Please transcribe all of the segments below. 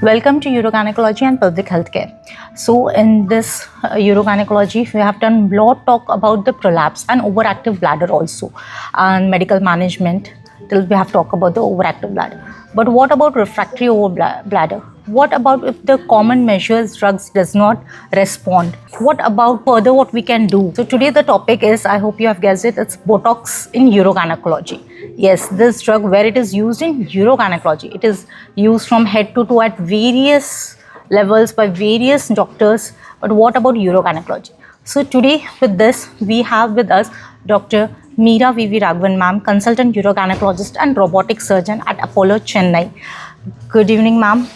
Welcome to urogynecology and pelvic healthcare. So in this urogynecology, we have done lot talk about the prolapse and overactive bladder also, and medical management. Till we have talked about the overactive bladder. But what about refractory bladder? What about if the common measures drugs does not respond? What about further what we can do? So today the topic is, I hope you have guessed it, it's Botox in urogynecology. Yes, this drug where it is used in urogynecology, it is used from head to toe at various levels by various doctors. But what about urogynecology? So today with this, we have with us Dr. Meera V.V. Raghavan ma'am, consultant urogynecologist and robotic surgeon at Apollo Chennai. Good evening, ma'am.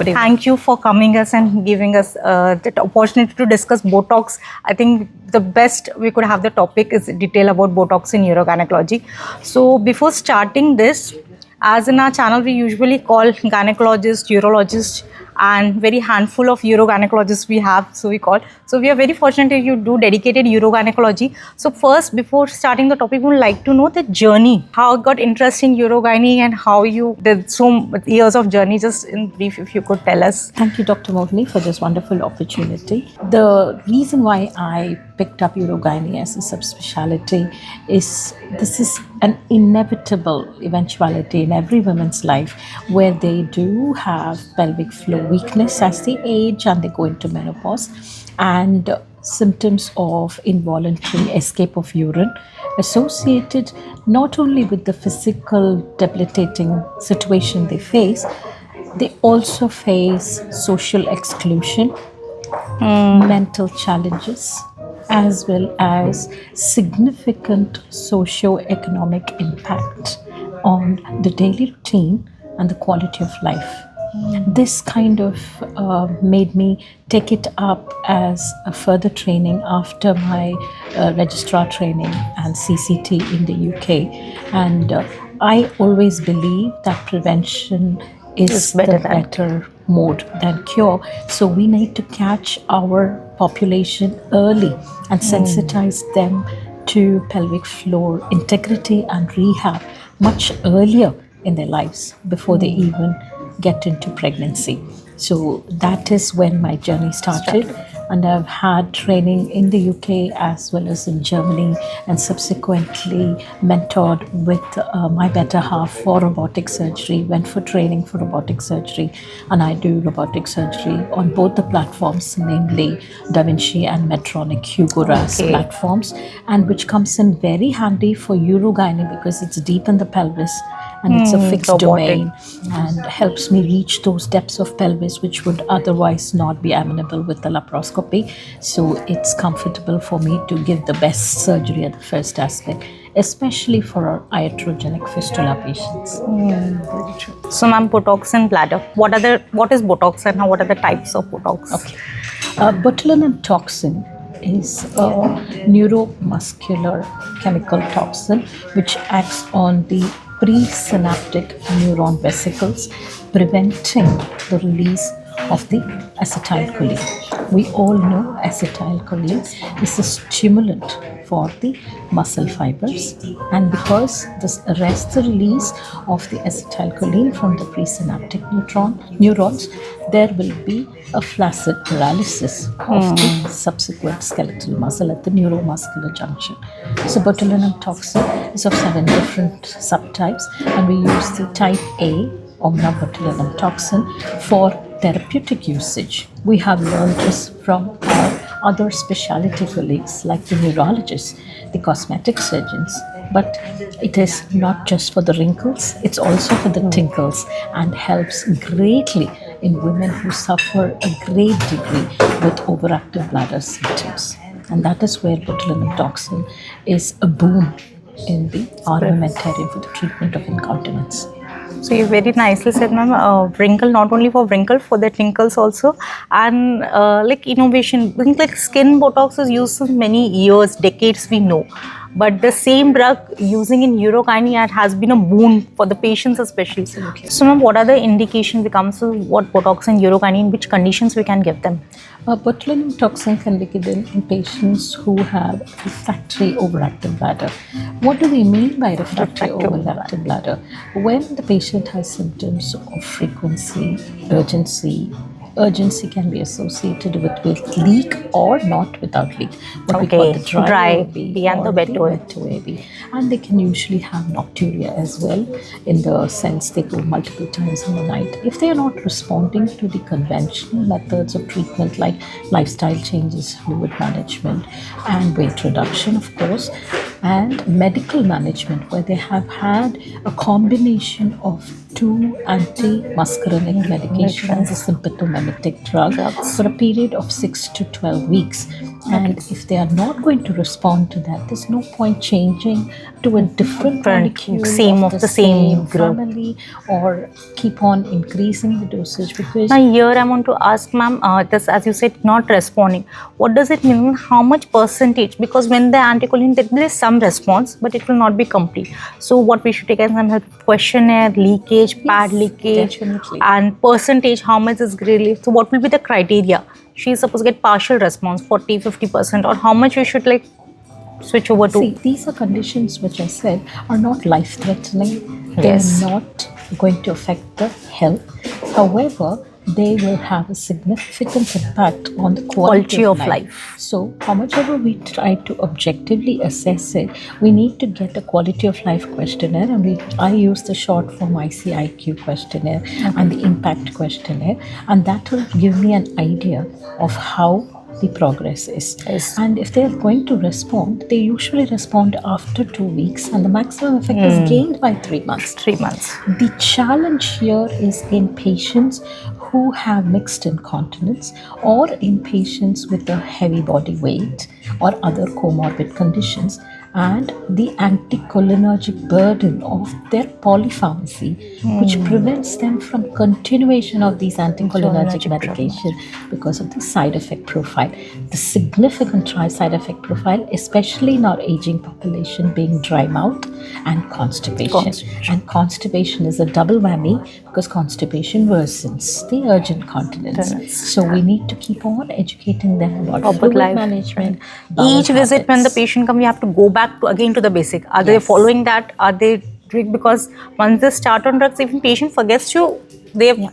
Thank you for coming us and giving us the opportunity to discuss Botox. I think the best we could have the topic is detail about Botox in urogynecology. So before starting this, as in our channel, we usually call gynecologists, urologists, and very handful of urogynecologists we have, so we call. So we are very fortunate if you do dedicated urogynecology. So first, before starting the topic, we would like to know the journey, how you got interest in urogyne and how you did so years of journey. Just in brief, if you could tell us. Thank you, Dr. Mohini, for this wonderful opportunity. The reason why I picked up urogyne as a subspecialty is this is an inevitable eventuality in every woman's life where they do have pelvic floor weakness as they age and they go into menopause, and symptoms of involuntary escape of urine associated not only with the physical debilitating situation they face, they also face social exclusion, mental challenges, as well as significant socio-economic impact on the daily routine and the quality of life. This kind of made me take it up as a further training after my registrar training and CCT in the UK. And I always believe that prevention is the better mode than cure. So we need to catch our population early and sensitize them to pelvic floor integrity and rehab much earlier in their lives before they even get into pregnancy. So that is when my journey started, and I've had training in the UK as well as in Germany, and subsequently mentored with my better half for robotic surgery, went for training for robotic surgery, and I do robotic surgery on both the platforms, namely Da Vinci and Medtronic Hugo Ras platforms, and which comes in very handy for urogyne because it's deep in the pelvis and it's a fixed domain and helps me reach those depths of pelvis which would otherwise not be amenable with the laparoscopy. So it's comfortable for me to give the best surgery at the first aspect, especially for our iatrogenic fistula patients. Very true. So ma'am, Botox in bladder. What is Botox and what are the types of Botox? Okay. Botulinum toxin is a neuromuscular chemical toxin which acts on the presynaptic neuron vesicles, preventing the release of the acetylcholine. We all know acetylcholine is a stimulant for the muscle fibers, and because this arrests the release of the acetylcholine from the presynaptic neurons, there will be a flaccid paralysis of the subsequent skeletal muscle at the neuromuscular junction. So botulinum toxin is of 7 different subtypes, and we use the type A omnabotulinum toxin for therapeutic usage. We have learned this from our other specialty colleagues like the neurologists, the cosmetic surgeons. But it is not just for the wrinkles, it's also for the tinkles, and helps greatly in women who suffer a great degree with overactive bladder symptoms. And that is where botulinum toxin is a boon in the armamentarium for the treatment of incontinence. So you very nicely said, ma'am, wrinkle, not only for wrinkle, for the wrinkles also, and like innovation, like skin Botox is used for many years, decades we know. but the same drug using in urogyne has been a boon for the patients especially. Absolutely. So ma'am, what are the indications we come to what Botox and urogyne, in which conditions we can give them? Botulinum toxin can be given in patients who have refractory overactive bladder. What do we mean by refractory overactive bladder? When the patient has symptoms of frequency, urgency can be associated with leak or not without leak. What we call the dry OAB and the or wet the wet OAB. And they can usually have nocturia as well, in the sense they go multiple times in the night. If they are not responding to the conventional methods of treatment like lifestyle changes, fluid management, and weight reduction, of course, and medical management, where they have had a combination of two anti-muscarinic medications, a symptomatic drug, for a period of 6 to 12 weeks. And if they are not going to respond to that, there's no point changing to a different molecule of the same family, or keep on increasing the dosage, because now here I want to ask ma'am, this, as you said, not responding, what does it mean? How much percentage? Because when the anticoagulant, there is some response, but it will not be complete. So what we should take as some questionnaire, leakage, pad leakage, definitely. and percentage, how much is really. So what will be the criteria? She is supposed to get partial response, 40-50%, or how much we should like switch over to? See, these are conditions which I said are not life-threatening. Yes. They're not going to affect the health. However, they will have a significant impact on the quality of life. So, how much ever we try to objectively assess it, we need to get a quality of life questionnaire, and I use the short form ICIQ questionnaire and the impact questionnaire, and that will give me an idea of how the progress is. Yes. And if they are going to respond, they usually respond after 2 weeks, and the maximum effect is gained by 3 months. 3 months. The challenge here is in patients who have mixed incontinence, or in patients with a heavy body weight or other comorbid conditions, and the anticholinergic burden of their polypharmacy, which prevents them from continuation of these anticholinergic medication because of the side effect profile. The significant side effect profile, especially in our aging population, being dry mouth and constipation. And constipation is a double whammy, because constipation worsens the urgent continence. So we need to keep on educating them about fluid management. Each visit when the patient comes, we have to go back to again to the basic. Are they following that? Are they doing? Because once they start on drugs, even patient forgets to, they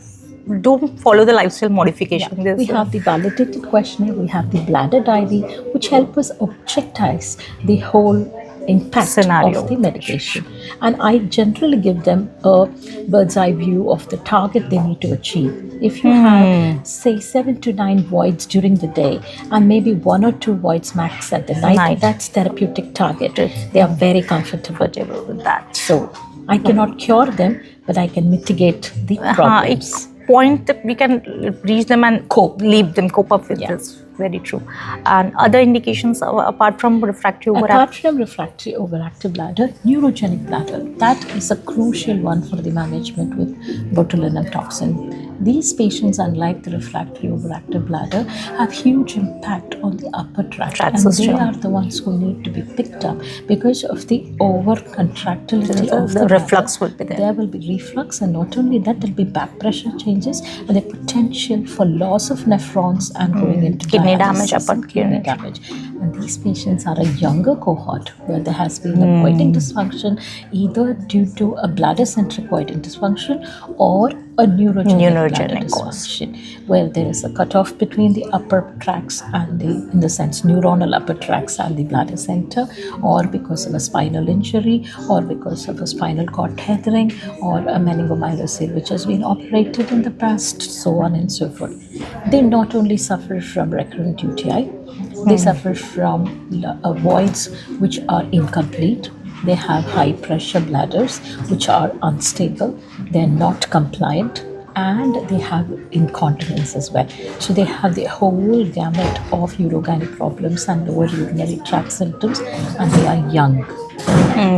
don't follow the lifestyle modification. We have the validated questionnaire, we have the bladder diary, which help us objectivize the whole impact scenario of the medication. And I generally give them a bird's eye view of the target they need to achieve. If you have, say, 7 to 9 voids during the day and maybe 1 or 2 voids max at the night, that's therapeutic target. They are very comfortable with that. So I cannot cure them, but I can mitigate the problems. It's point that we can reach them and leave them cope up with this. Very true. And other indications apart from refractory overactive? Apart from refractory overactive bladder, neurogenic bladder, that is a crucial one for the management with botulinum toxin. These patients, unlike the refractory overactive bladder, have huge impact on the upper tract, and they are the ones who need to be picked up because of the over-contractility of the reflux will be there. There will be reflux, and not only that, there will be back pressure changes and the potential for loss of nephrons and going into kidney damage, kidney damage. And these patients are a younger cohort where there has been a voiding dysfunction, either due to a bladder-centric voiding dysfunction or a neurogenic bladder dysfunction, where there is a cutoff between the upper tracts and in the sense, neuronal upper tracts and the bladder center, or because of a spinal injury, or because of a spinal cord tethering, or a meningomyelocele which has been operated in the past, so on and so forth. They not only suffer from recurrent UTI, they suffer from voids which are incomplete. They have high pressure bladders which are unstable, they're not compliant, and they have incontinence as well. So they have the whole gamut of urogynec problems and lower urinary tract symptoms, and they are young.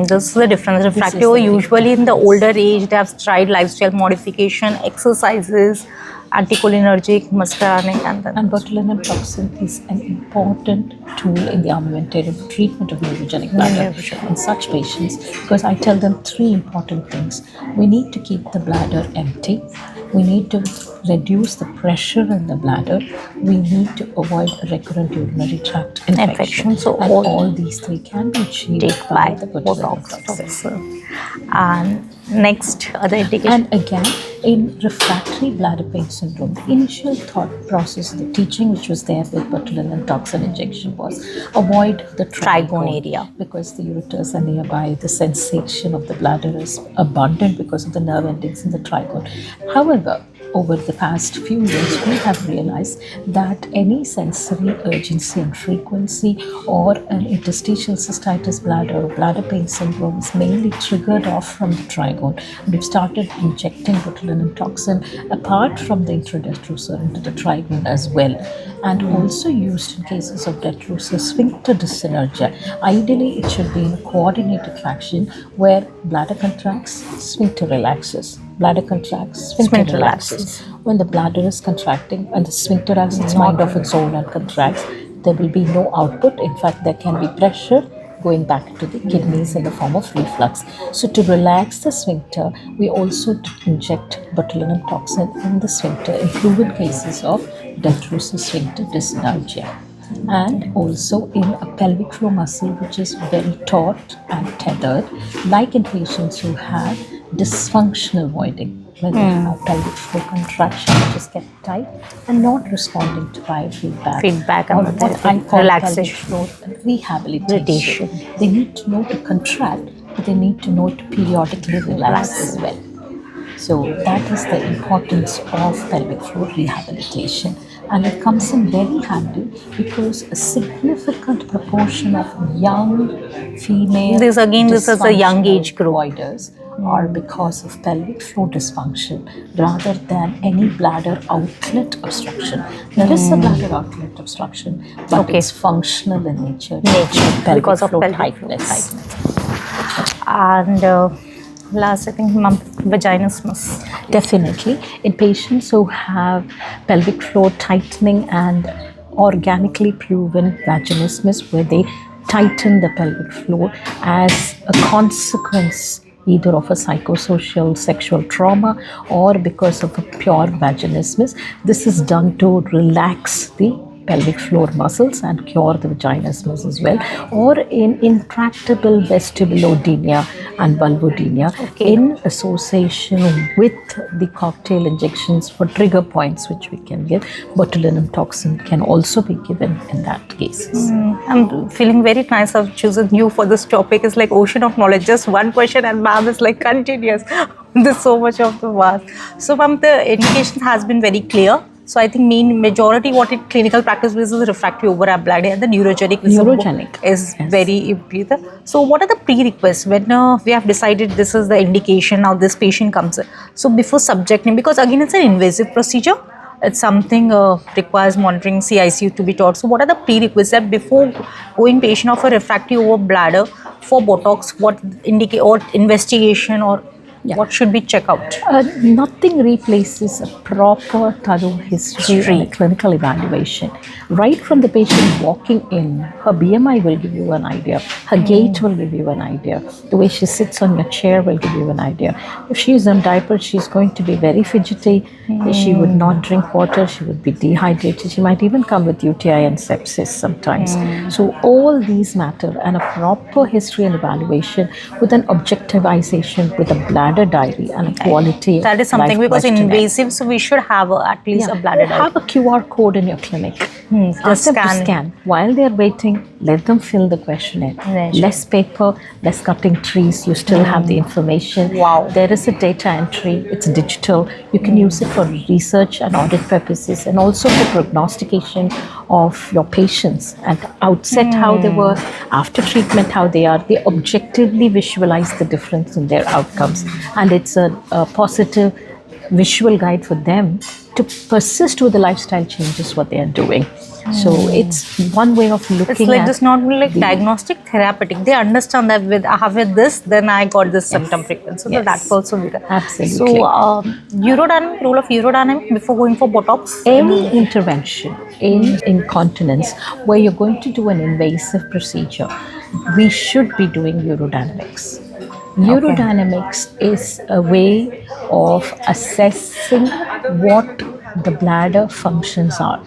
This is the difference. Refractory usually in the older age, they have tried lifestyle modification, exercises, anticholinergic, muscarinic, and then And botulinum toxin is an important tool in the armamentarium for treatment of neurogenic bladder in such patients, because I tell them three important things. We need to keep the bladder empty. We need to reduce the pressure in the bladder. We need to avoid recurrent urinary tract infection. So and all all these three can be achieved by the botulinum Botox toxin. toxin. And next, other indication. And again, in refractory bladder pain syndrome, the initial thought process, the teaching which was there with botulinum toxin injection was avoid the Trigone area. because the ureters are nearby, the sensation of the bladder is abundant because of the nerve endings in the trigone. However, over the past few years, we have realized that any sensory urgency and frequency or an interstitial cystitis bladder or bladder pain syndrome is mainly triggered off from the trigone. And we've started injecting botulinum toxin apart from the intradetrusor into the trigone as well, and also used in cases of detrusor sphincter dyssynergia. Ideally, it should be in a coordinated fashion where bladder contracts, sphincter relaxes. Bladder contracts, sphincter relaxes. When the bladder is contracting and the sphincter has its mind of its own and contracts, there will be no output. In fact, there can be pressure going back to the kidneys in the form of reflux. So to relax the sphincter, we also inject botulinum toxin in the sphincter in proven cases of detrusor sphincter dyssynergia, and also in a pelvic floor muscle which is very taut and tethered, like in patients who have dysfunctional voiding, when they have pelvic floor contraction which is kept tight and not responding to biofeedback. Feedback or and what I call relaxation. pelvic floor rehabilitation. They need to know to contract, but they need to know to periodically relax as well. So that is the importance of pelvic floor rehabilitation, and it comes in very handy because a significant proportion of young female This is a young age group. voiders are because of pelvic floor dysfunction rather than any bladder outlet obstruction. There is a bladder outlet obstruction, but it's functional in nature, because of floor pelvic tightness. And last, I think, vaginismus. Definitely. In patients who have pelvic floor tightening and organically proven vaginismus, where they tighten the pelvic floor as a consequence either of a psychosocial sexual trauma or because of a pure vaginismus, this is done to relax the pelvic floor muscles and cure the vaginismus as well, or in intractable vestibulodynia and vulvodynia in association with the cocktail injections for trigger points which we can give. Botulinum toxin can also be given in that cases. I'm feeling very nice of choosing you for this topic. It's like ocean of knowledge. Just one question and ma'am is like continuous. There's so much of the vast. So ma'am, the indication has been very clear. So I think majority what it clinical practice is refractory overactive bladder and the neurogenic is yes. very important. So what are the prerequisites when we have decided this is the indication, now this patient comes in? So before subjecting, because again it's an invasive procedure, it's something requires monitoring CICU to be taught. So what are the prerequisites before going patient of a refractory over bladder for Botox? What indicate or investigation or what should be checked out? Nothing replaces a proper, thorough history and a clinical evaluation. Right from the patient walking in, her BMI will give you an idea. Her gait will give you an idea. The way she sits on your chair will give you an idea. If she is on diapers, she's going to be very fidgety. She would not drink water. She would be dehydrated. She might even come with UTI and sepsis sometimes. So all these matter, and a proper history and evaluation with an objectivization, with a bladder diary and a quality. That is something, because in invasive, so we should have at least a bladder diary. Have a QR code in your clinic. Ask them to scan. While they're waiting, let them fill the questionnaire. Less paper, less cutting trees. You still have the information. Wow. There is a data entry. It's digital. You can use it for research and audit purposes, and also for prognostication of your patients at outset how they were, after treatment how they are. They objectively visualize the difference in their outcomes, and it's a positive visual guide for them to persist with the lifestyle changes what they are doing. So it's one way of looking It's like at just not like the- diagnostic, therapeutic. They understand that with I have with this, then I got this symptom frequency. So Yes. that's also bigger. Absolutely. So urodynamic, role of urodynamic before going for Botox. any intervention in incontinence where you're going to do an invasive procedure, we should be doing urodynamics. Urodynamics is a way of assessing what the bladder functions are.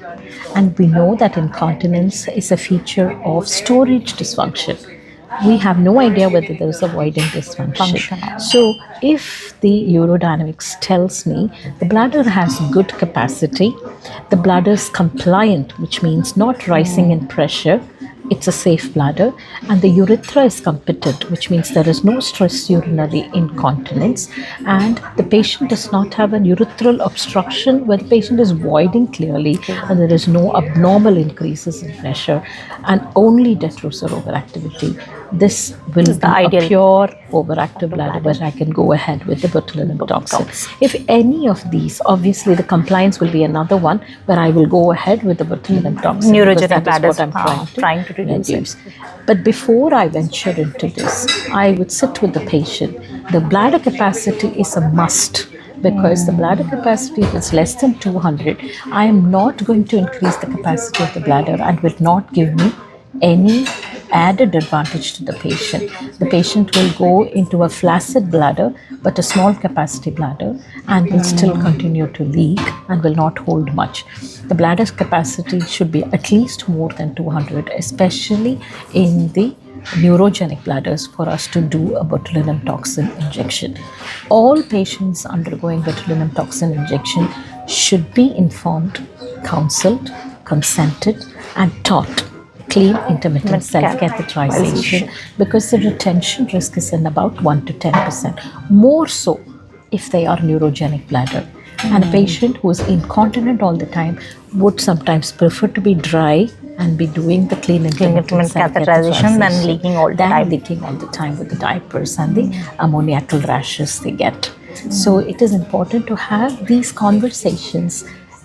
And we know that incontinence is a feature of storage dysfunction. We have no idea whether there is a voiding dysfunction. So, if the urodynamics tells me the bladder has good capacity, the bladder is compliant, which means not rising in pressure, it's a safe bladder, and the urethra is competent, which means there is no stress urinary incontinence, and the patient does not have an urethral obstruction where the patient is voiding clearly and there is no abnormal increases in pressure and only detrusor overactivity. This will be the ideal. a pure overactive bladder where I can go ahead with the botulinum toxin. If any of these, obviously the compliance will be another one where I will go ahead with the botulinum toxin. because Neurogenic that is bladders, what I'm trying to reduce it. reduce. But before I venture into this, I would sit with the patient. The bladder capacity is a must. Because the bladder capacity, if it's less than 200, I am not going to increase the capacity of the bladder and will not give me any added advantage to the patient. The patient will go into a flaccid bladder but a small capacity bladder and will still continue to leak and will not hold much. The bladder's capacity should be at least more than 200, especially in the neurogenic bladders, for us to do a botulinum toxin injection. All patients undergoing botulinum toxin injection should be informed, counseled, consented and taught clean intermittent self-catheterization because the retention risk is in about 1 to 10%. More so if they are neurogenic bladder. And a patient who is incontinent all the time would sometimes prefer to be dry and be doing the clean intermittent catheterization than leaking all the time. leaking all the time with the diapers and the ammoniacal rashes they get. So it is important to have these conversations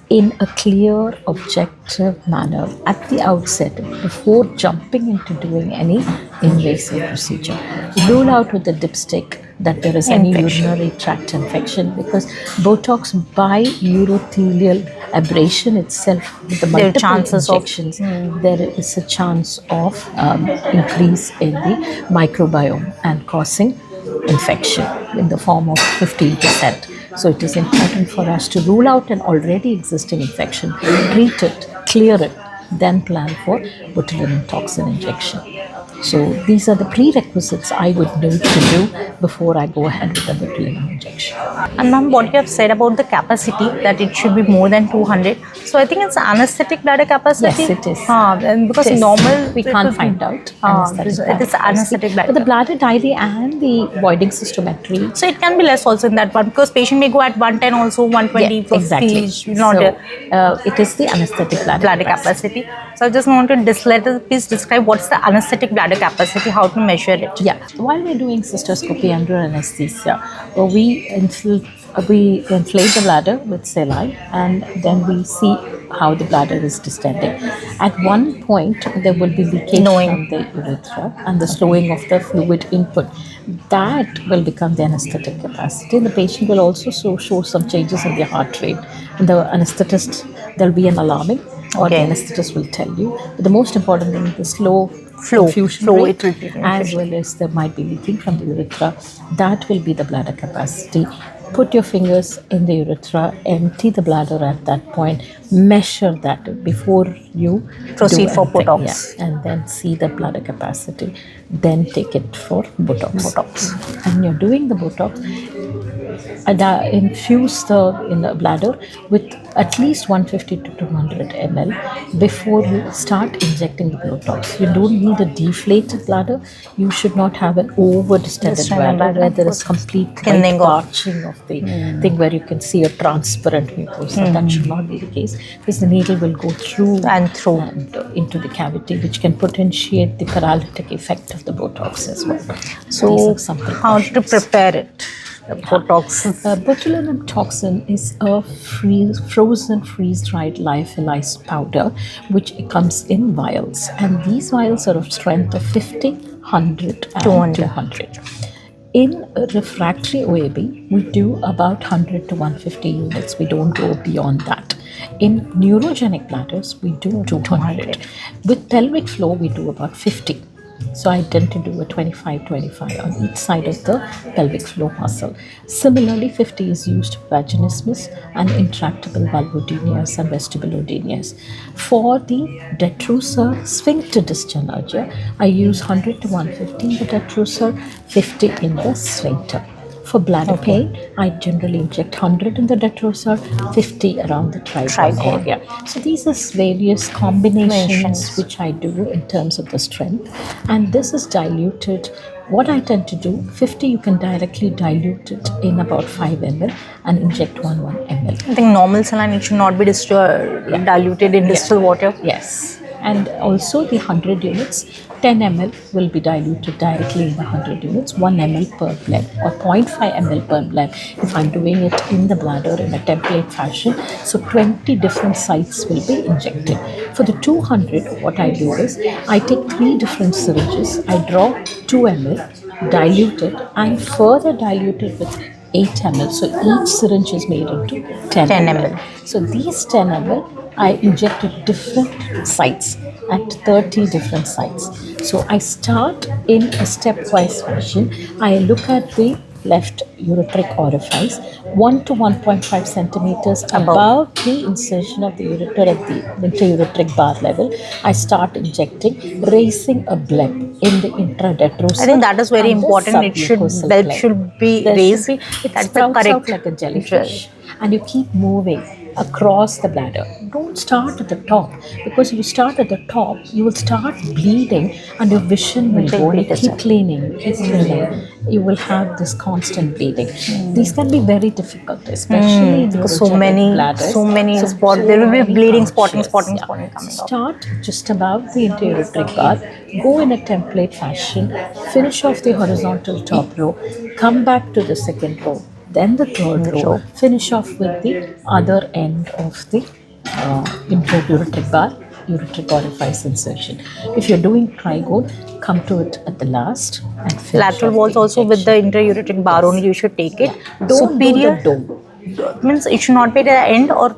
in a clear, objective manner at the outset before jumping into doing any invasive procedure. Rule out with the dipstick that there is any urinary tract infection because Botox by urothelial abrasion itself with the multiple chances of- injections, there is a chance of increase in the microbiome and causing infection in the form of 15%. So it is important for us to rule out an already existing infection, treat it, clear it, then plan for botulinum toxin injection. So these are the prerequisites I would need to do before I go ahead with the botulinum injection. And ma'am, what you have said about the capacity, that it should be more than 200. So I think it's anesthetic bladder capacity. Yes, it is. And because It is. normal we can't find out. it is anesthetic bladder. But the bladder diary and the voiding cystometry. So it can be less also in that one because patient may go at 110 also 120 Yeah, exactly. not So, it is the anesthetic bladder capacity. So I just want to please describe what's the anesthetic bladder capacity, how to measure it. Yeah, while we're doing cystoscopy under anesthesia, we inflate the bladder with saline and then we see how the bladder is distending. At one point, there will be leakage from the urethra and the slowing of the fluid input. That will become the anesthetic capacity. The patient will also show some changes in their heart rate. And the anesthetist, there will be an alarming or the anesthetist will tell you. But the most important thing is the slow infusion rate, it will be as well as there might be leaking from the urethra. That will be the bladder capacity. Put your fingers in the urethra, empty the bladder at that point, measure that before you proceed do for anything. Botox. Yeah, and then see the bladder capacity. Then take it for Botox. And you're doing the Botox, infuse in the bladder with at least 150 to 200 ml before you start injecting the Botox. You don't need a deflated bladder. You should not have an over distended bladder where there is complete white parching of the thing where you can see a transparent mucosa. That should not be the case because the needle will go through and into the cavity, which can potentiate the paralytic effect of the Botox as well. So how to prepare it? Botox. Botulinum toxin is a frozen, freeze-dried lyophilized powder which comes in vials, and these vials are of strength of 50, 100, and 200. 200. In refractory OAB, we do about 100 to 150 units. We don't go beyond that. In neurogenic bladders, we do 200. With pelvic flow, we do about 50. So I tend to do a 25 on each side of the pelvic floor muscle. Similarly, 50 is used for vaginismus and intractable vulvodynias and vestibulodynias. For the detrusor sphincter dysgenesia, I use 100 to 150 in the detrusor, 50 in the sphincter. For bladder pain, I generally inject 100 in the detrusor, 50 around the trigone area. So these are various combinations which I do in terms of the strength, and this is diluted. What I tend to do, 50 you can directly dilute it in about 5 ml and inject 1 ml. I think normal saline, it should not be diluted in distilled water. Yes. And also the 100 units, 10 ml will be diluted directly in the 100 units, 1 ml per bleb or 0.5 ml per bleb if I'm doing it in the bladder in a template fashion. So 20 different sites will be injected. For the 200, what I do is I take 3 different syringes, I draw 2 ml, dilute it and further dilute it with 8 ml. So each syringe is made into 10 ml. So these 10 ml I inject at different sites, at 30 different sites. So I start in a stepwise fashion. I look at the left ureteric orifice, 1 to 1.5 centimeters above the incision of the ureter at the intraureteric bar level. I start injecting, raising a bleb in the intradetrusor. I think that is very important. It should, bleb should be raised. It That's sprouts the correct out like a jellyfish, and you keep moving across the bladder. Don't start at the top, because if you start at the top, you will start bleeding and your vision will go and keep cleaning, you will have this constant bleeding. These can be very difficult, especially in because bladders. so many spots, there will be bleeding, spotting coming out. Start just above the intraureteric bar, go in a template fashion, finish off the horizontal top row, come back to the second row, then the third row, finish off with the other end of the intraureteric bar, ureteric orifice insertion. If you're doing trigone, come to it at the last and finish lateral off walls the also with the intraureteric bar only you should take it. Don't Superior do the dome. Means it should not be at the end or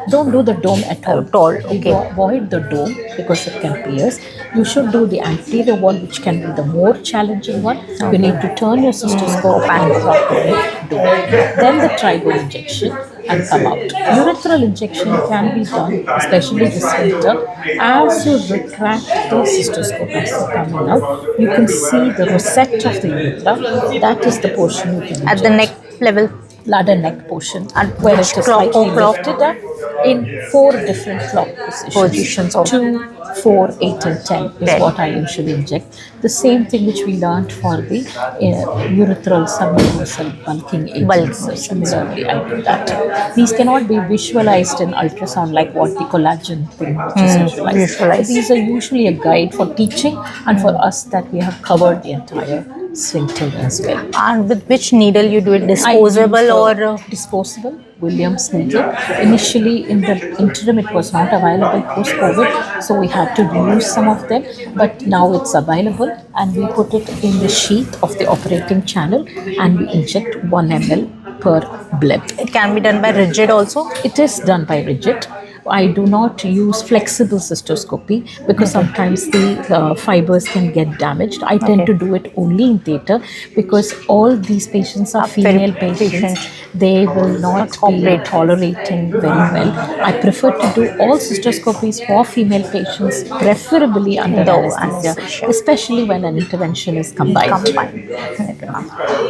don't do the dome at all. Okay. Avoid the dome because it can pierce. You should do the anterior wall, which can be the more challenging one. You need to turn your cystoscope and properly do it. Then the trigone injection and come out. Urethral injection can be done, especially the sphincter. As you retract the cystoscope as you're coming out, you can see the rosette of the urethra. That is the portion you can at the neck level. Bladder neck portion, and where which it is clock slightly lifted up in 4 different clock positions. 2, 4, 8 and 10 is what I usually inject. The same thing which we learned for the urethral submucosal bulking agents. So similarly, I do that. These cannot be visualized in ultrasound like what the collagen thing is visualized. So these are usually a guide for teaching and for us that we have covered the entire sphincter as well. And with which needle you do it? Disposable or disposable Williams needle. Initially in the interim it was not available post-COVID, so we had to reuse some of them, but now it's available and we put it in the sheath of the operating channel and we inject 1 ml per bleb. It can be done by rigid also? It is done by rigid. I do not use flexible cystoscopy because sometimes the fibers can get damaged. I tend to do it only in theatre because all these patients are female patients. They will not be tolerating very well. I prefer to do all cystoscopies for female patients, preferably under anesthesia, especially when an intervention is combined.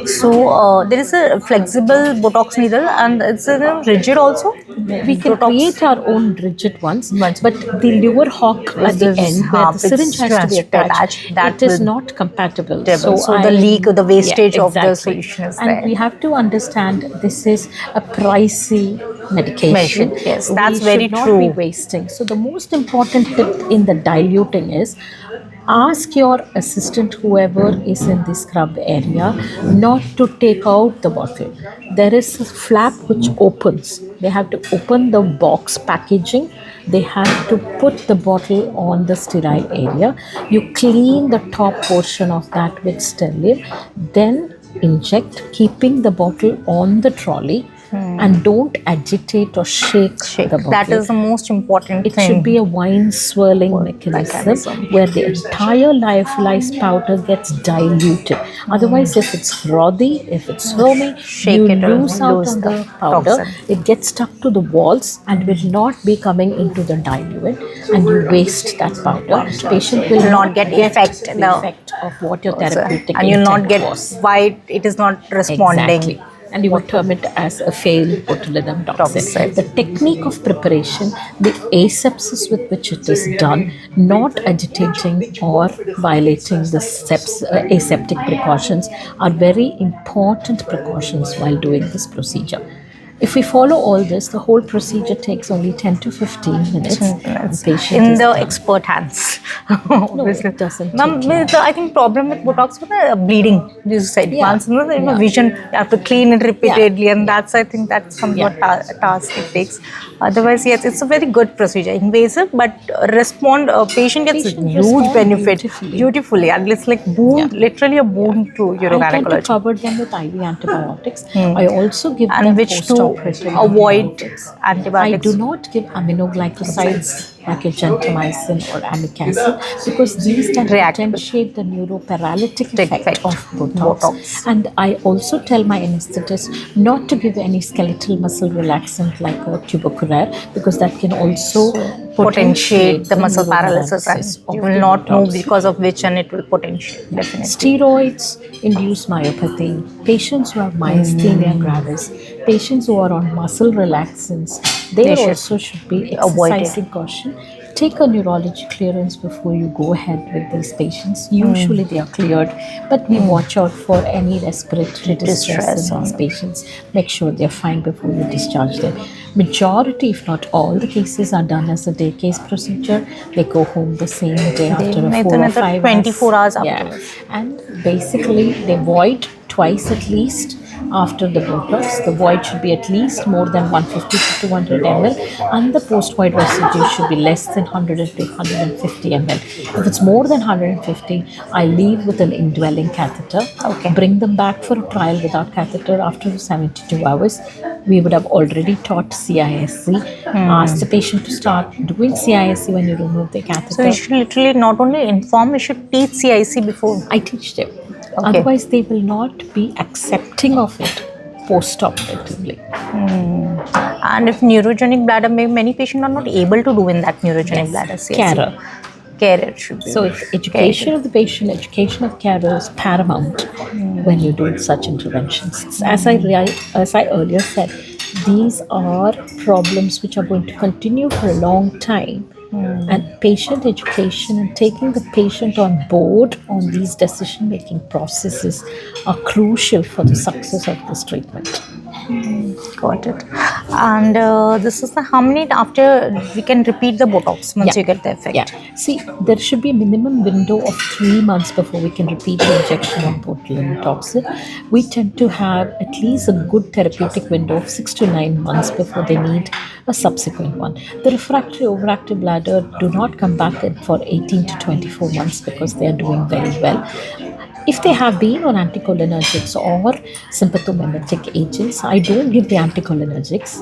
So there is a flexible Botox needle and it's a rigid also? We can create our own rigid ones, but the lower hawk at the end where the syringe has to be attached, that is not compatible. So the leak or the wastage of the solution is there. And we have to understand this is a pricey medication. Yes, that's very true. We should not be wasting. So the most important tip in the diluting is Ask your assistant, whoever is in the scrub area, not to take out the bottle. There is a flap which opens. They have to open the box packaging. They have to put the bottle on the sterile area. You clean the top portion of that with sterilium, then inject, keeping the bottle on the trolley, and don't agitate or shake the bottle. That is the most important It thing. should be a wine swirling mechanism where the entire lyophilized powder gets diluted. Otherwise, if it's frothy, if it's foamy, Shake you it or lose out lose on the the powder. toxin. It gets stuck to the walls and will not be coming into the diluent, and you waste that powder. Patient will not get effect, the no. effect of what your therapeutic and you'll not intent get was. why it is not responding. Exactly. And you will term it as a failed botulinum toxin. Toxin. The technique of preparation, the asepsis with which it is done, not agitating or violating the aseptic precautions, are very important precautions while doing this procedure. If we follow all this, the whole procedure takes only 10 to 15 minutes. The patient In is the done. expert hands. No, it doesn't Ma'am, take long. I think problem with Botox was the bleeding. You said Yeah. once, Yeah. vision, you have to clean it repeatedly, and that's, I think that's somewhat task it takes. Otherwise, yes, it's a very good procedure. Invasive, but patient gets Patient huge respond benefit beautifully. and it's like boon, literally a boon to I tend to urogynecology. cover them with IV antibiotics. I also give And them which to post-operative avoid antibiotics. I antibiotics. do not give aminoglycosides like a gentamicin or amikacin because these can React. potentiate the neuroparalytic Effect effect of Botox. Botox. And I also tell my anesthetist not to give any skeletal muscle relaxant like a tubercular because that can also potentiate the muscle paralysis, neuroparalysis and of you the will not know Botox. because of which, and it will potentiate definitely. Steroids induce myopathy. Patients who have myasthenia gravis, patients who are on muscle relaxants, they also should be avoided. exercising caution. Take a neurology clearance before you go ahead with these patients. Usually they are cleared, but we watch out for any respiratory distress in these patients. Make sure they are fine before you discharge them. Majority, if not all, the cases are done as a day case procedure. They go home the same day after a 4 or 5 24 hours yeah. afterwards. And basically they void twice at least after the Botox. The void should be at least more than 150 to 200 ml, and the post-void residue should be less than 100 to 150 ml. If it's more than 150, I leave with an indwelling catheter. Okay. Bring them back for a trial without catheter after 72 hours. We would have already taught CISC. Ask the patient to start doing CISC when you remove the catheter. So you should literally not only inform, you should teach CIC before. I teach them. Otherwise, they will not be accepting of it post-operatively. And if neurogenic bladder, many patients are not able to do in that neurogenic bladder. CIC. Carer. Carer should be. So, it's education of the patient, education of carer is paramount when you do such interventions. As I earlier said, these are problems which are going to continue for a long time. And patient education and taking the patient on board on these decision-making processes are crucial for the success of this treatment. Got it. And this is how many after we can repeat the Botox once you get the effect? Yeah. See, there should be a minimum window of 3 months before we can repeat the injection of botulinum toxin. We tend to have at least a good therapeutic window of 6 to 9 months before they need a subsequent one. The refractory overactive bladder do not come back for 18 to 24 months because they are doing very well. If they have been on anticholinergics or sympathomimetic agents, I don't give the anticholinergics.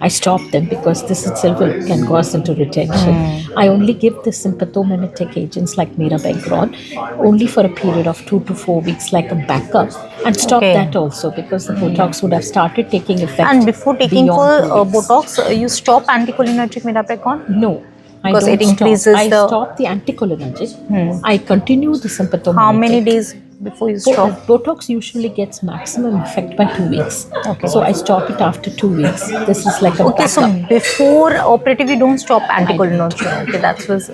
I stop them because this itself can cause into retention. I only give the sympathomimetic agents like mirabegron only for a period of 2 to 4 weeks like a backup, and stop that also because the Botox would have started taking effect. And before taking beyond for 2 weeks. Botox, you stop anticholinergic mirabegron? No. Because I don't it increases stop. the- I stop the anticholinergic. I continue the sympathomimetic. How many days before you stop? Botox usually gets maximum effect by 2 weeks. Okay. So I stop it after 2 weeks. This is like a Okay, so backup. before operative, you don't stop anticholinergic. Okay, that's was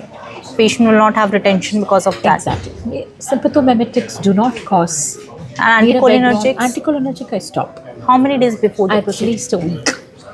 patient will not have retention because of that. Exactly. Sympathomimetics do not cause And anticholinergics, Anticholinergic I stop how many days before the at procedure? least a week.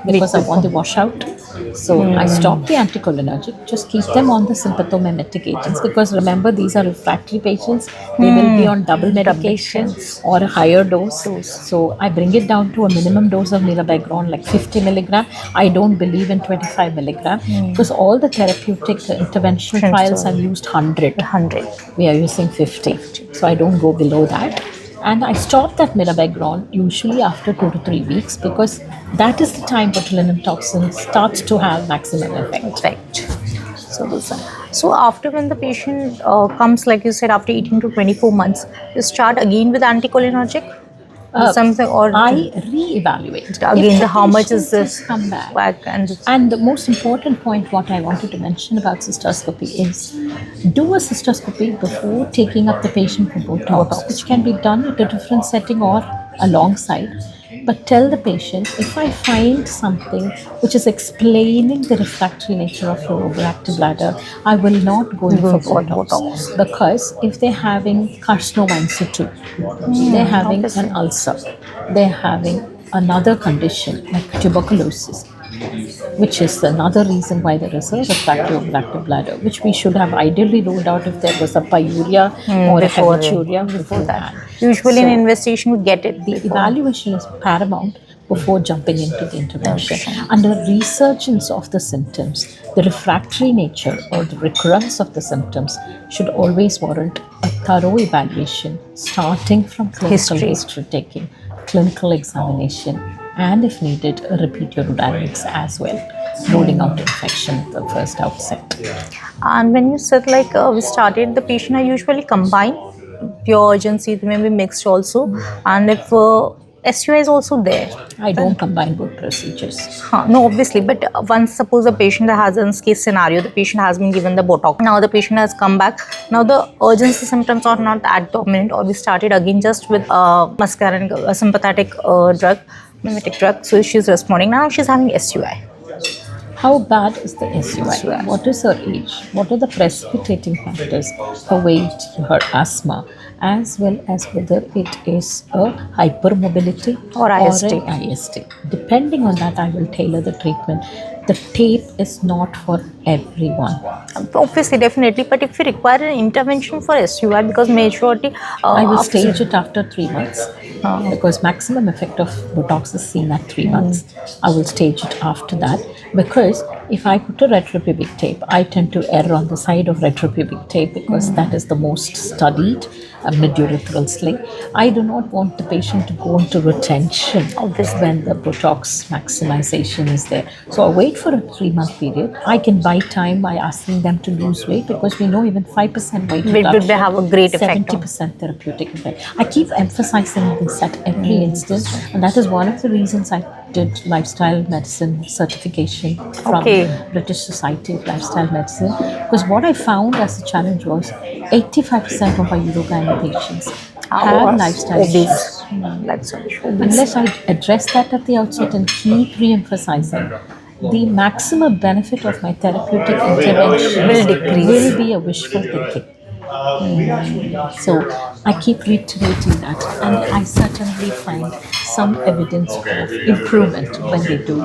because I want the washout. So I stop the anticholinergic, just keep them on the sympathomimetic agents, because remember, these are refractory patients. They will be on double medication or a higher dose. So I bring it down to a minimum dose of mirabegron, like 50 milligram. I don't believe in 25 milligram because all the therapeutic interventional trials have used 100. 100. We are using 50. So I don't go below that. And I stop that mirabegron usually after 2 to 3 weeks, because that is the time botulinum toxin starts to have maximum effect. Right. So after when the patient comes, like you said, after 18 to 24 months, you start again with anticholinergic? Something, or I re-evaluate. again, If how much is patient this has come back? and And the most important point, what I wanted to mention about cystoscopy is, do a cystoscopy before taking up the patient for Botox, which can be done at a different setting or alongside. But tell the patient, if I find something which is explaining the refractory nature of your overactive bladder, I will not go in for Botox. Because if they're having carcinoma in situ, they're having an ulcer, they're having another condition like tuberculosis, which is another reason why there is a refractory overactive bladder, which we should have ideally ruled out if there was a pyuria or a before hematuria beforehand. usually in So investigation we get it. the evaluation is paramount before jumping into the intervention. And the resurgence of the symptoms, the refractory nature or the recurrence of the symptoms should always warrant a thorough evaluation, starting from clinical history taking, clinical examination, and if needed, a repeat urodynamics as well, ruling out infection at the first outset. And when you said like we started, the patient, I usually combine pure urgency, maybe mixed also, and if SUI is also there. I don't combine both procedures. No, obviously, but once suppose a patient has in case scenario, the patient has been given the Botox. Now the patient has come back. Now the urgency symptoms are not that dominant, or we started again just with muscarinic, a sympathetic drug, mimetic drug. So she's responding. Now she's having SUI. How bad is the SUI? What is her age? What are the precipitating factors? Her weight, her asthma, as well as whether it is a hypermobility Or IST. an IST. Depending on that, I will tailor the treatment. The tape is not for everyone. Obviously, definitely, but if you require an intervention for SUI, because majority I will after- stage it after 3 months because maximum effect of Botox is seen at 3 months. I will stage it after that, because if I put a retropubic tape, I tend to err on the side of retropubic tape because that is the most studied midurethral sling. I do not want the patient to go into retention when the Botox maximization is there. So I wait for a 3-month period. I can buy time by asking them to lose weight, because we know even 5% weight reduction, they have a great effect on- 70% therapeutic effect. I keep emphasizing this at every instance, and that is one of the reasons I did lifestyle medicine certification from British Society of Lifestyle Medicine, because what I found as a challenge was 85% of our urogyne patients have lifestyle issues. Unless I address that at the outset and keep re-emphasizing, the maximum benefit of my therapeutic intervention will be a wishful thinking. So I keep reiterating that, and I certainly find some evidence of improvement when they do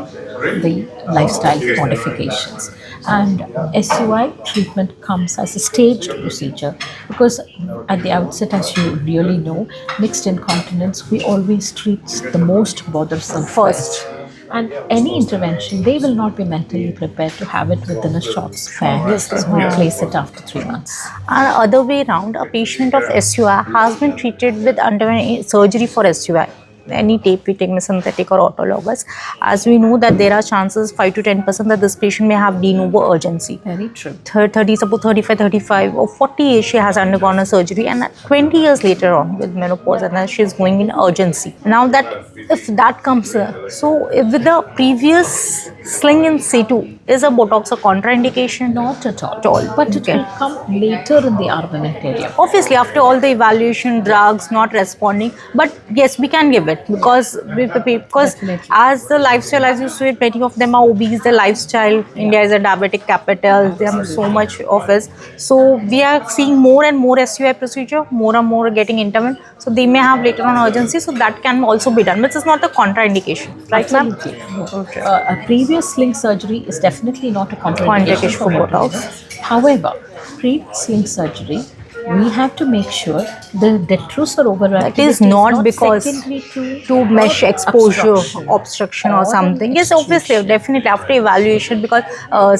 the lifestyle modifications. And SUI treatment comes as a staged procedure, because at the outset, as you really know, mixed incontinence, we always treat the most bothersome first. And any intervention, they will not be mentally prepared to have it within a short span. So we place it after 3 months. And other way around, a patient of SUI has been treated with underwent surgery for SUI. Any tape we take, synthetic or autologous, as we know that there are chances 5 to 10% that this patient may have de novo urgency. Very true. 30, suppose 35, 35 or 40 years she has undergone a surgery, and 20 years later on with menopause, and then she's going in urgency. Now that if that comes, so if with the previous sling in situ, is a Botox a contraindication? Not at all. But it will come later in the armamentarium. Obviously, after all the evaluation, drugs not responding, but yes, we can give it. that because with the because Definitely. as the lifestyle, as you said, many of them are obese. The lifestyle, India is a diabetic capital. They have so much of us. So we are seeing more and more SUI procedure, more and more getting intervened. So they may have later on urgency. So that can also be done, but it's not a contraindication, right, ma'am? Absolutely. No. A previous sling surgery is definitely not a contraindication Contraindication for for botulism. However, previous sling surgery, we have to make sure the detrusor overactivity That is not because secondary to mesh exposure, obstruction or an something. Yes, obviously, extrusion. definitely after evaluation because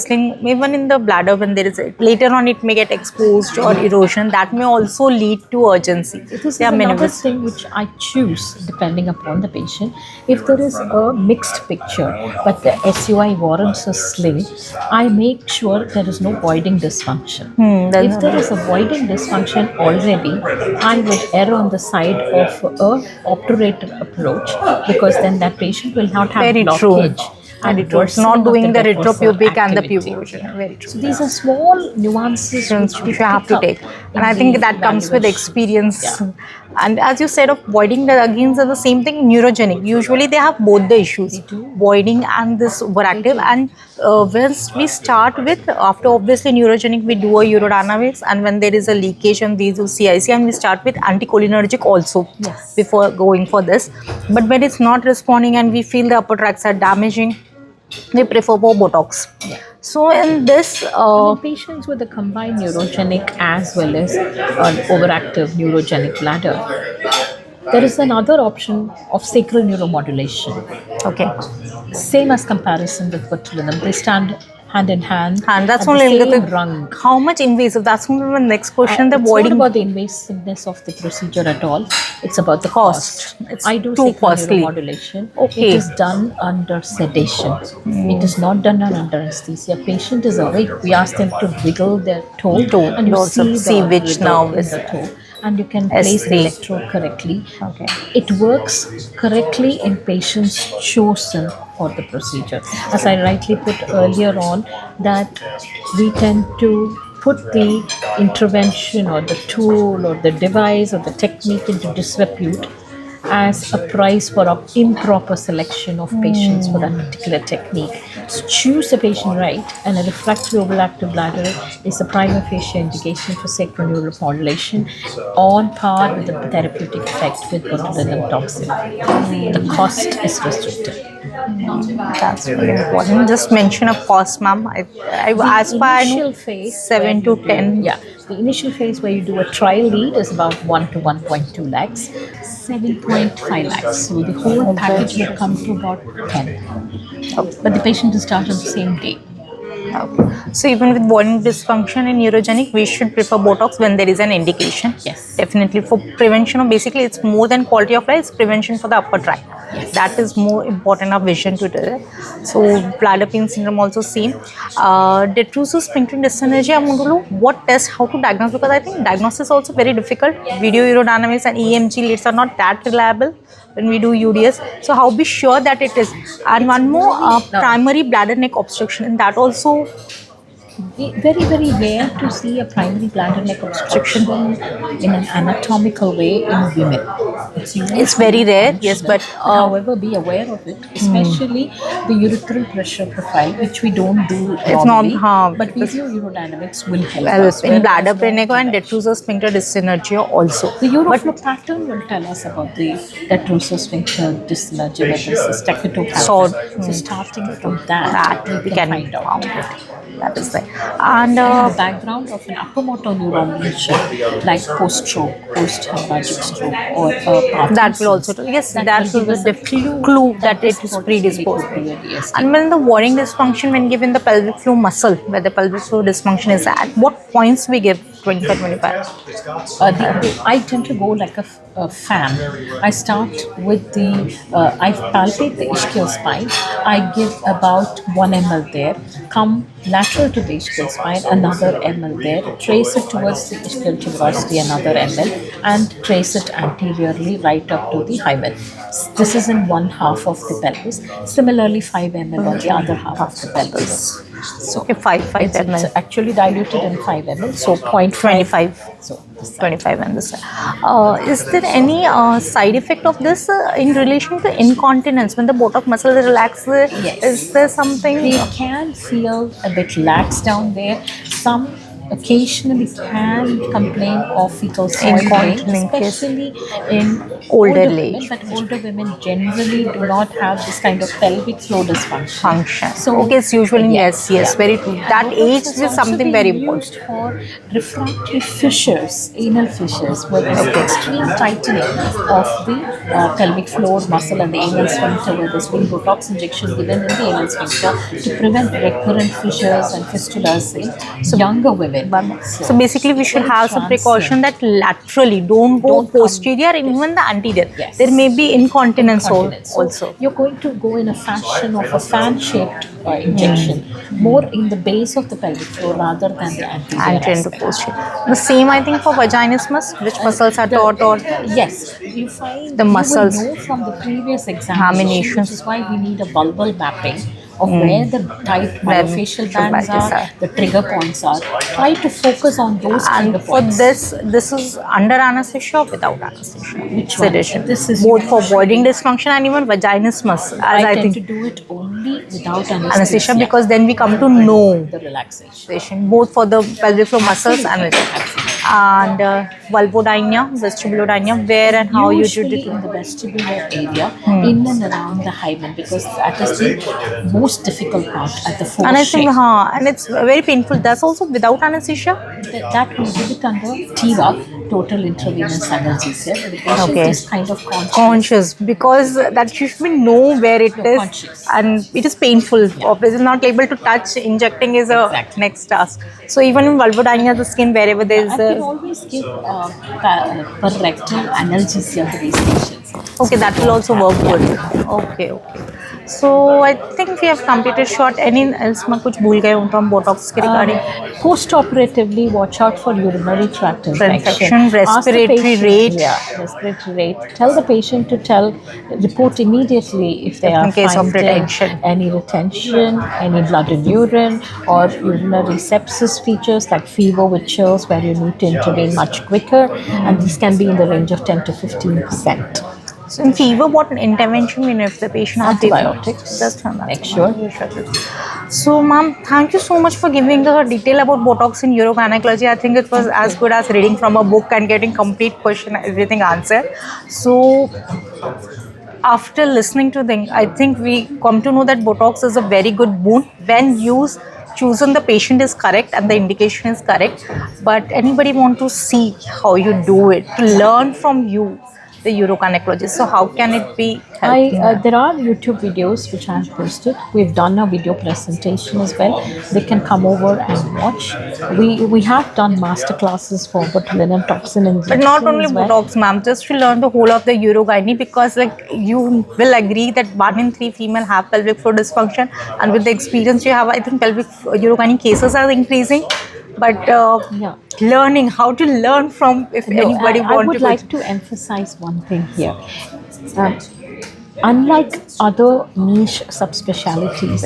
sling, even in the bladder, when there is later on it may get exposed or erosion, that may also lead to urgency. This is There are many another ways. thing which I choose depending upon the patient. If there is a mixed picture, but the SUI warrants a sling, I make sure there is no voiding dysfunction. Then- If there is a voiding dysfunction already, I would err on the side of a obturator approach because then that patient will not have Very true. blockage. Very and true. It's worsening not of doing the detrusor retropubic and the activity. pubovaginal. Very true. So these are small nuances Which you have to take, and I in think the that comes with evaluation. experience. Yeah. And as you said, of voiding the again are the same thing. Neurogenic. Usually they have both the issues, They do. voiding and this overactive. And once we start with after obviously neurogenic, we do a urodynamics, and when there is a leakage and we do CIC, and we start with anticholinergic also Yes. before going for this. But when it's not responding and we feel the upper tracts are damaging, we prefer more Botox. Yeah. So in this, In patients with a combined neurogenic as well as an overactive neurogenic bladder, there is another option of sacral neuromodulation. okay. Same as comparison with botulinum, they stand hand in hand. And that's at the only same the rung. how much invasive. That's only the next question. The It's not voiding about the invasiveness of the procedure at all. It's about the Cost. cost. It's I do too sacral costly. neuromodulation. Okay. It is done under sedation. It is not done under anesthesia. Patient is awake. We ask them to wiggle their toe, Toe. and you Also see see which wiggle nerve in is the there. toe, and you can place the S3. electrode correctly. Okay. It works correctly in patients chosen for the procedure. As I rightly put earlier on, that we tend to put the intervention or the tool or the device or the technique into disrepute as a price for an improper selection of patients for that particular technique. So choose the patient right, and a refractory overactive bladder is a prima facie indication for sacral neuromodulation on par with the therapeutic effect with botulinum toxin. The cost is restricted. That's very important. Just mention a cost, ma'am. As per I know, Initial phase 7 to where you 10. do, yeah, the initial phase where you do a trial lead is about 1 to 1.2 lakhs, 7.5 lakhs. So the whole package will come to about 10. But the patient is started on the same day. Okay. So even with voiding dysfunction in neurogenic, we should prefer Botox when there is an indication. Yes. Definitely for prevention of basically it's more than quality of life, it's prevention for the upper tract. Yes. That is more important of vision to do it. So bladder pain syndrome also same. Detrusor sphincter dyssynergy, I'm going to know what test, how to diagnose, because I think diagnosis is also very difficult. Video urodynamics and EMG leads are not that reliable when we do UDS. So how be sure that it is? And one more primary bladder neck obstruction, and that also Very, very rare to see a primary bladder neck obstruction in an anatomical way in women. It's very rare, yes, but however, be aware of it, especially the urethral pressure profile, which we don't do It's normally, not, but video urodynamics will help well, us. in bladder pain and detrusor sphincter dyssynergy also. The Euroflow pattern will tell us about the detrusor sphincter dyssynergy, whether it's a staccato pattern. So starting from that, we can find out. That is right. And The background of an upper motor neuron lesion, like post-stroke, post-hemorrhagic stroke, or that will also do. Yes, that will give us be a the clue that it is predisposed. And when the voiding dysfunction, when given the pelvic floor muscle, where the pelvic floor dysfunction is at, what points we give 25-25? I tend to go like a fan. I start with I palpate the ischial spine. I give about 1 ml there. Come lateral to the ischial spine, another ml there. Trace it towards the ischial tuberosity, another ml, and trace it anteriorly right up to the hymen. This is in one half of the pelvis. Similarly, 5 ml on the other half of the pelvis. So Okay, 5 it's ml. actually diluted in 5 ml, so 0.5. 25. So this side. 25 and this. Is there any side effect of this in relation to incontinence when the Botox muscle relax? Yes. Is there something? They can feel a bit lax down there. Some occasionally can complain of fecal soil pain, Incontinence, yes. especially in Older women, age. but older women generally do not have this kind of pelvic floor dysfunction. Function. So Okay, it's usually yes, very true. That Botox age has is also something been very used important. for refractory fissures, anal fissures, where there's extreme tightening of the pelvic floor muscle and the anal sphincter, where there's been Botox injection given in the anal sphincter to prevent recurrent fissures and fistulas in younger women. So basically, we should very have some precaution transient. that laterally don't go Don't come- posterior and even the anterior. Yes. There may be incontinence Incontinence. So also. you're going to go in a fashion of a fan-shaped injection, more in the base of the pelvic floor rather than the anterior. Anterior to aspect. posterior. The same, I think, for vaginismus, which muscles are taut or Yes, you find The muscles. You will know from the previous examination, Examinations. which is why we need a bulbal mapping of where the tight Where myofascial facial bands bands are, are. the trigger points are. Try to focus on those and trigger for points. this is under anesthesia or without anesthesia? Which one? Sedation. This is Both for usually- voiding dysfunction and even vaginismus, as I tend think to do it only without anesthesia, because then we come to know the relaxation. both for the pelvic floor muscles and vulvodynia, vestibulodynia, where and how you do Usually it. in the vestibular area, in and around the hymen, because that is the most difficult part at the fourth And I think, shape. and it's very painful. That's also without anesthesia. That we give it under TIVA, total intravenous anesthesia. The patient Okay. is kind of Conscious, because that you should know where it is, conscious. and it is painful. Obviously, not able to touch. Injecting is a Exactly. next task. So even in vulvodynia, the skin wherever there is I can always give per rectal analgesia to these patients. okay, that will also work good. Okay. So I think we have completed short. Any else मैं कुछ भूल गए हूँ तो हम botox के regarding Post-operatively, watch out for urinary tract infection. infection, Ask the respiratory patient- rate. Yeah, respiratory rate. Tell the patient to report immediately if they In are case of finding retention. any retention, any blood in urine, or urinary sepsis features like fever with chills, where you need to intervene much quicker, and these can be in the range of 10 to 15%. So in fever, what intervention we know if the patient has Antibiotics. Just Make sure. So, ma'am, thank you so much for giving the detail about Botox in urogynecology. I think it was as good as reading from a book and getting complete question, everything answered. So, after listening to them, I think we come to know that Botox is a very good boon when used. Chosen the patient is correct and the indication is correct. But anybody want to see how you do it, to learn from you, the urogynecologist. So how can it be helped? There are YouTube videos which I have posted. We've done a video presentation as well. They can come over and watch. We have done master classes for botulinum toxin injection. But not only as well. Botox, ma'am, just to learn the whole of the urogyne, because like you will agree that 1 in 3 female have pelvic floor dysfunction, and with the experience you have, I think pelvic urogyne cases are increasing. But learning how to learn from if anybody I want would to like to emphasize one thing here. Unlike other niche subspecialties,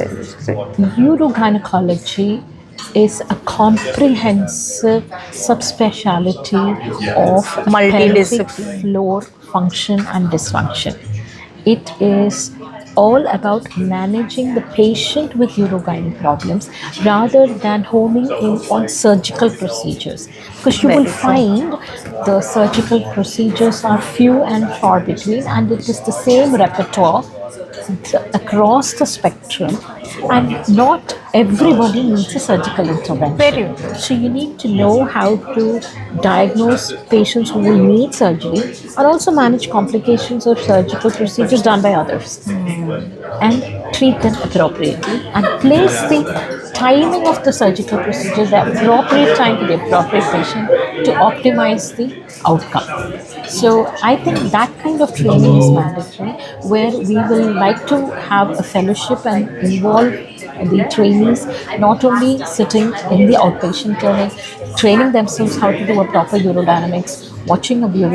urogynecology is a comprehensive subspecialty of pelvic floor function and dysfunction. It is all about managing the patient with urogyne problems rather than homing in on surgical procedures, because you will find the surgical procedures are few and far between, and it is the same repertoire across the spectrum, and not everybody needs a surgical intervention. So you need to know how to diagnose patients who will need surgery and also manage complications of surgical procedures done by others and treat them appropriately and place the timing of the surgical procedure, the appropriate time for the appropriate patient to optimize the outcome. So I think that kind of training is mandatory, where we will like to have a fellowship and involve the trainees not only sitting in the outpatient clinic, training themselves how to do a proper urodynamics, watching a video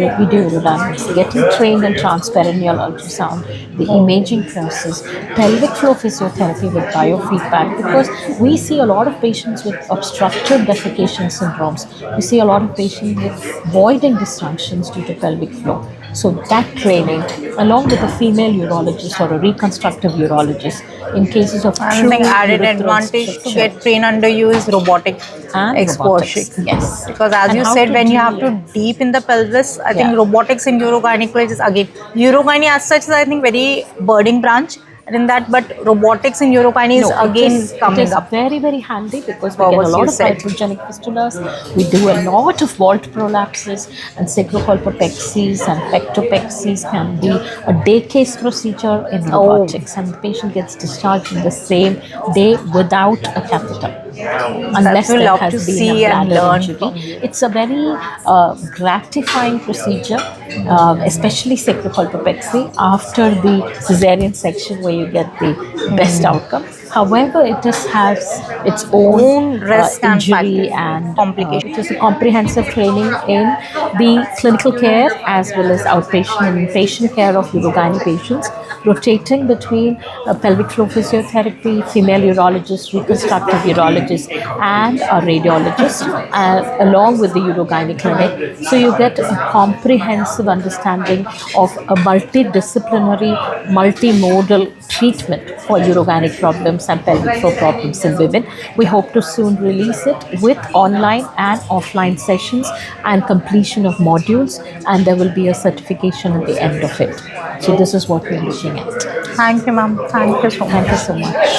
urodynamics, getting trained in transperineal ultrasound, the imaging process, pelvic floor physiotherapy with biofeedback, because we see a lot of patients with obstructive defecation syndromes. We see a lot of patients with voiding dysfunctions due to pelvic floor. So that training, along with a female urologist or a reconstructive urologist, in cases of I true think added urethral advantage to stricture get trained under you is robotic and exposure. robotics, yes. Because as And you how said, to when you do- have to deep in the pelvis, I think Yeah. robotics in urogynecology is again, urogyne as such is I think very budding branch in that, but robotics in urogyne is No, again it coming is up. very, very handy because we What get a was lot you of said? hypergenic fistulas. We do a lot of vault prolapses, and sacrocolpopexies and pectopexies can be a day case procedure in robotics, and the patient gets discharged in the same day without a catheter. Unless we'll there love has to been see a and bladder learn injury. from you. It's a very gratifying procedure, especially sacrocolpopexy after the cesarean section where you get the best outcome. However, it just has its own risk and injury factor, and complication. it is a comprehensive training in the clinical care as well as outpatient and inpatient care of urogyne patients, rotating between pelvic floor physiotherapy, female urologist, reconstructive urologist, and a radiologist, along with the urogyne clinic. So you get a comprehensive understanding of a multidisciplinary, multimodal treatment for urogynic problems and pelvic floor problems in women. We hope to soon release it with online and offline sessions and completion of modules, and there will be a certification at the end of it. So this is what we're looking at. Thank you, ma'am. Thank you so much. Thank you so much.